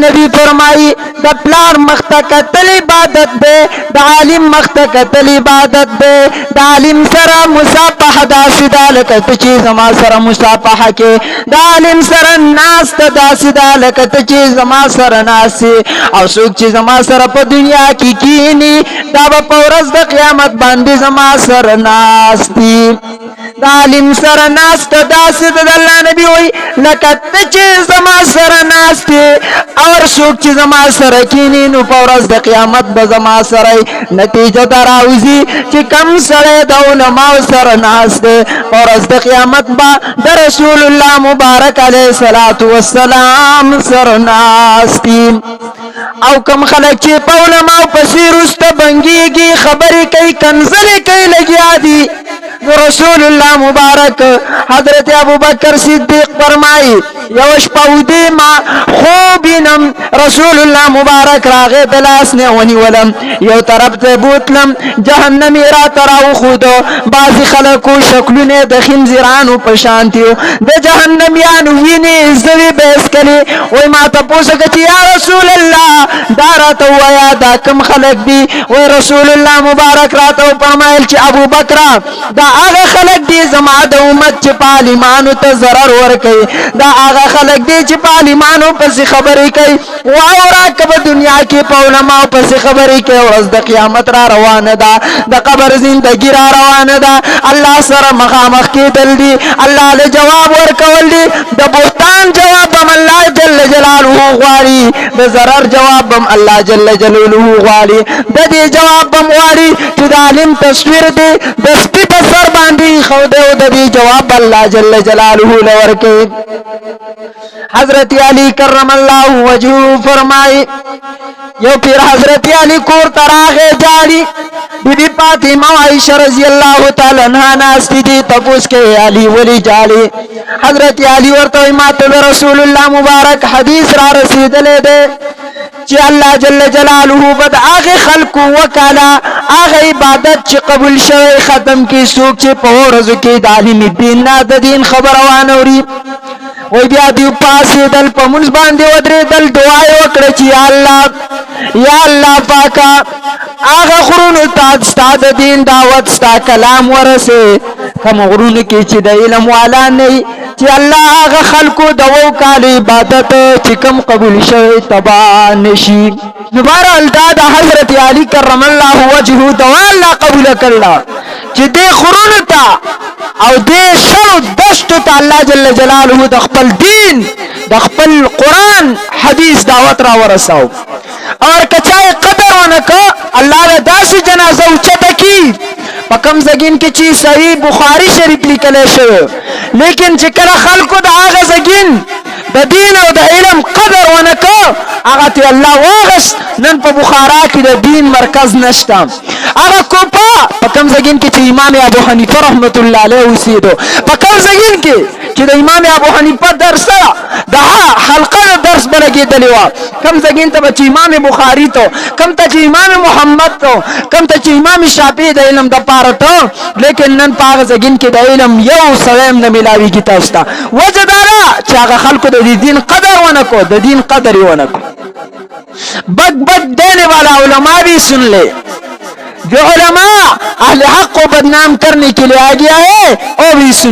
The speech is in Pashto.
نبی فرمائی د پلار مخته کتل عبادت دی د عالم مخته کتل عبادت دی د عالم سره مصافحه داسې ده لکه ته چې زما سره مصافحه کې د عالم سره ناسته داسې ده لکه ته چې زما سره ناسې او څوک چې زما سره په دنیا کې کینی دا به په ورځ د قیامت باندې زما سره ناستي د عالم سره ناسته داسې ده د الله نبی وایي لکه ته چې زما سره ناستې او څوک چې زما سره کینی نو په ورځ د قیامت به زما سره نتیجه دا راوځي چې کم سړی د علماو سره ناست دی په ورځ د قیامت به د رسول الله مبارک علیه الصلاة والسلام سره ناستي او کم خلک چې په علماو پسې وروسته بنګېږي خبرې کوي کنځلې کوي لګیا دي رسول الله مبارک حضرت ابو بکر صدیق فرمایي یو شپه ودې ما خوب وینم رسول الله مبارک راغې د لاس نه ونیولم یو طرف ته بوتلم جهنم را تراوخودو بعضې خلکو شکلونه د خنزیرانو په شان دي د جهنمیانو وینې زوی بهس کړې وایي ما تپوس وکړه چې یا رسول الله دا راته ووایه دا کوم خلک دي وایي رسول الله مبارک راته وفرمایل چې ابو بکر دا هغه خلک دي زما د امت چې په عالمانو ته ضرر ورکوي دا هغه خلک دي چې په عالمانو پسې خبرې کوي واوره که په دنیا کې په علماو پسې خبرې کوي ورځ د قیامت را روانه ده د قبر زندګي را روانه ده الله سره مخامخ کېدل دي الله له جواب ورکول دي د بهتان جواب هم الله جل جلاله غواړي د ضرر جواب هم الله جل جلاله غواړي د دې جواب هم غواړي چې د عالم تصویر دی د سپي په سر باندې ښودی او د دې جواب الله جل جلاله له ورکوي حضرت علی کرم الله وجهه فرمای یو پیر حضرت علی کور تراغه جاری بی بی فاطمه و عائشہ رضی اللہ تعالی عنہ ناستی دی تپوس کے علی ولی جالی حضرت علی ورته ماته رسول الله مبارک حدیث را رسیدلې ده چې الله جل جلاله بد هغه خلق وکاله هغه عبادت چې قبول شوی ختم کی څوک چې په ورځو کې د عالم دین نه د دین خبر وانوري وای بیا دی پاسې دل په مونږ باندې ودرېدل دعا وکړه چې یا الله پاکا هغه غرونو ته ستا د دین دعوت ستا کلام ورسه کوم غرونو کې چې د علم والا نه چې الله هغه خلقو د وکال عبادت چې کوم قبول شوی تبا نشي دوباره الداد حضرت علی کرم الله وجهه دعا الله قبول کړل چې د غرونو ته او دې شرو دشتو ته الله جل جلاله د خپل دین د خپل قرآن حدیث دعوت را ورساو اور کچای قدر ونکو الله له داسې جنازه اوچته کی په کوم ځګین کې چې صحیح بخاری شریف لیکل شوی لیکن چې کله خلکو د هغه ځګین د دین او د علم قدر ونکو هغه ته الله واغس نن په بخارا کې د دین مرکز نشته هغه کوپا په کوم ځګین کې چې امام ابو حنیفه رحمت الله علیه اوسېدو په کوم ځګین کې چې د امام ابو حنیفه درس د حلقه درس بلګېدلی وه کوم ځګین ته چې امام بخاري ته کوم ته چې امام محمد ته کوم ته چې امام شافعي د علم دپاره ته لیکن نن په هغه ځګین کې د علم یو سړی هم نه میلاویږي تاسو ته وجه دا ده چې هغه خلکو د دین قدر ونکو د دین قدر یې ونکو بد دینے والا علماء بھی سن لے جو علماء اہل حق کو بدنام کرنے کے لیے آ گیا ہے وہ بھی سن